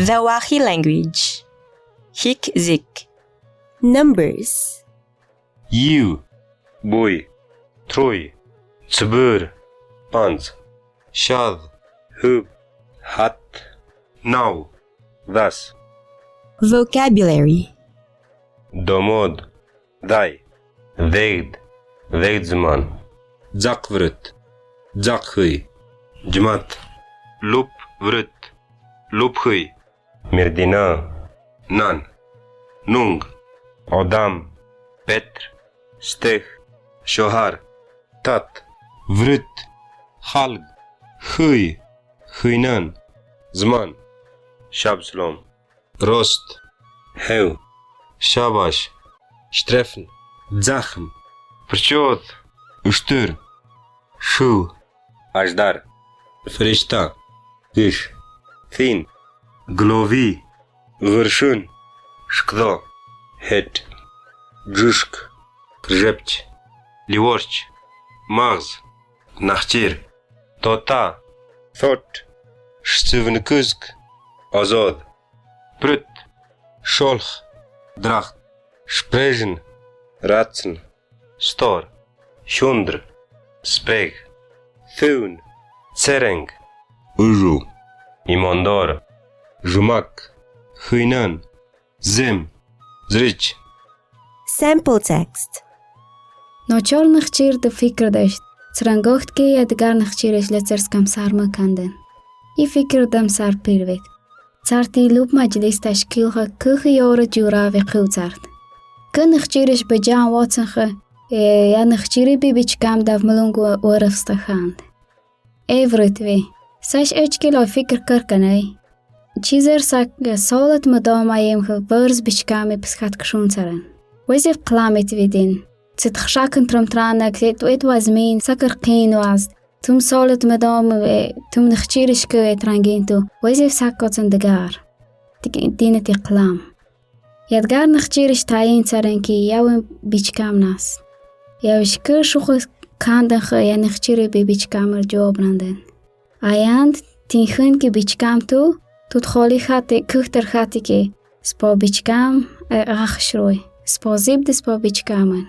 The Wahi language. Hik zik. Numbers. You, boy, Troy, Tsbur, Panz, Shad, Hub, Hat, Now, Thus, Vocabulary. Domod, Dai, Veid, Veidzman, Zakvrut, Zakhui, Jmat, Lup Vrut, Luphui, Mirdina, Nan, Nung, Odam, Petr, Stech, Shohar, Tat, Vrut, Halg, Hui, Huinan, Zman, Shabslom, Rost, Heu, Shabash, Streffen, Zachm, Prchot, Ustur, Shu, Ajdar, Frishta, Gish, Thin, Glovi, Gurshun, Shkdo, Het, Jushk, Krzepch, Livorch, Magz, Nachtir, Tota, Thot, Shtsivnkuzk, Azod, Prut, Scholch, Dracht, Sprechen, Ratzen, Stor, Shundr, Spreg, Thun, Tsereng, Uju, Imondor, Jumak, Huinan, Zim, Zrich. Sample text. Начальных чир de fikrdest, црангохт ки ядгарных чиреш лецерскам сарма канден. И fikrdam sar pirvet. Царти луп majlis tashkilge kuche jore jura ve kutzart. Kunnig chirish bejan watsenge, janig chiri bibichkam dav melungu orafsta gaand. Evrit we. Sash echkilo fikr kirkanei. Chizer sak solet madama jem gewurs bichkam beschat kshunzaren. Wezif klamit vidin. Zit geshaken tramtranek, zit wet was mean, sakker keen was. Tum solet madam tum nchirish ke etrangintu. Wezif sakots in de gar. Dine ti klam. Yadgar nchirish tayin tsarenki yawin bichkam nas. Yaw shkur shukhus kanden ge ya nchiri bichkamer jobranden. Ayand tinkhun ki bichkam tu, tut kholi khate kuchter khate ki spo bichkam achshroi. Spo zib de spo bichkamen.